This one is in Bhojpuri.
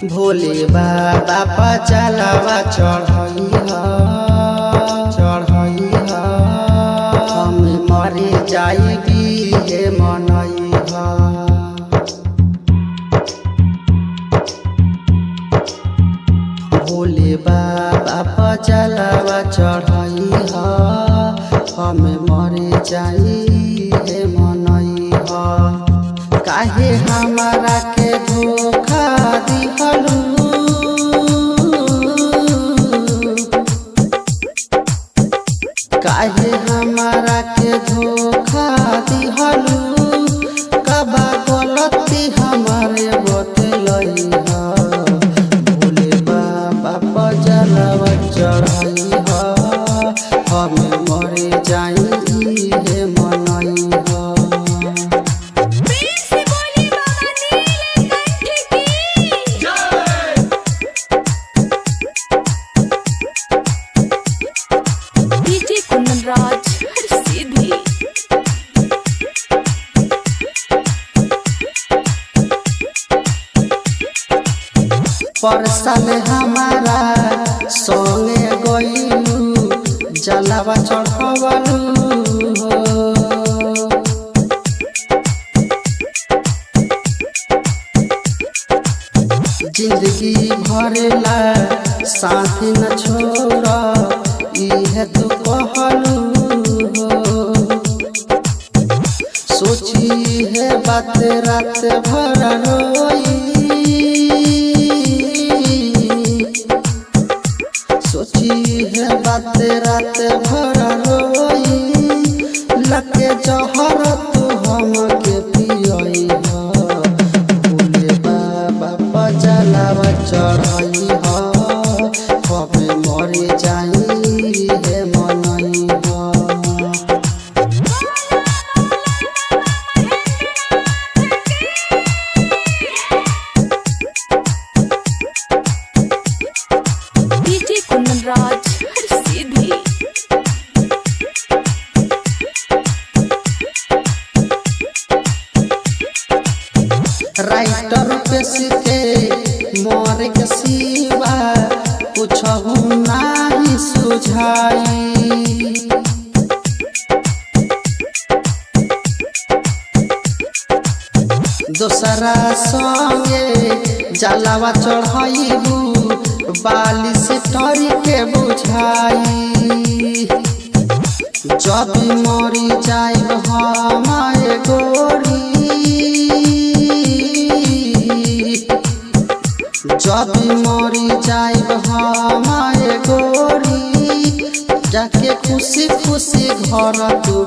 भोले बाबा पर जलवा चढ़इहा हम मरे जाइबी हे मनइहा। भोले बाबा पर जलवा चढ़इहा हम मरे जाई हे मनइहा। काहे हमारा के धोखा दिहलू, काहे हमारा के धोखा दिहलू, कबा गलती हमारे बतलइहा। भोले बाबा पर जलवा चढ़इहा हम मरे जाई हे मनइहा। परसल हमारा संगे गइलू जलवा चढ़वलू हो। जिंदगी भरेला साथ न छोड़ इहे तू कहलू हो। सोची है बात रात भर रोई, सोची है बात रात भर रोई, लगे जहर तू हमके पियइहा। भोले बाबा पर जलवा चढ़इहा हमें मरे जाई हे मनइहा। राइटर पेश के मोर के सिवा कुछ नहीं सुझाई। दोसरा संगे जलवा चढ़ाइबू बाली से टरी के बुझाई। जब मरी जाइब हमारे गोरी, जब मरी जाइब हमारे गोरी, जाके खुशी खुशी घर तू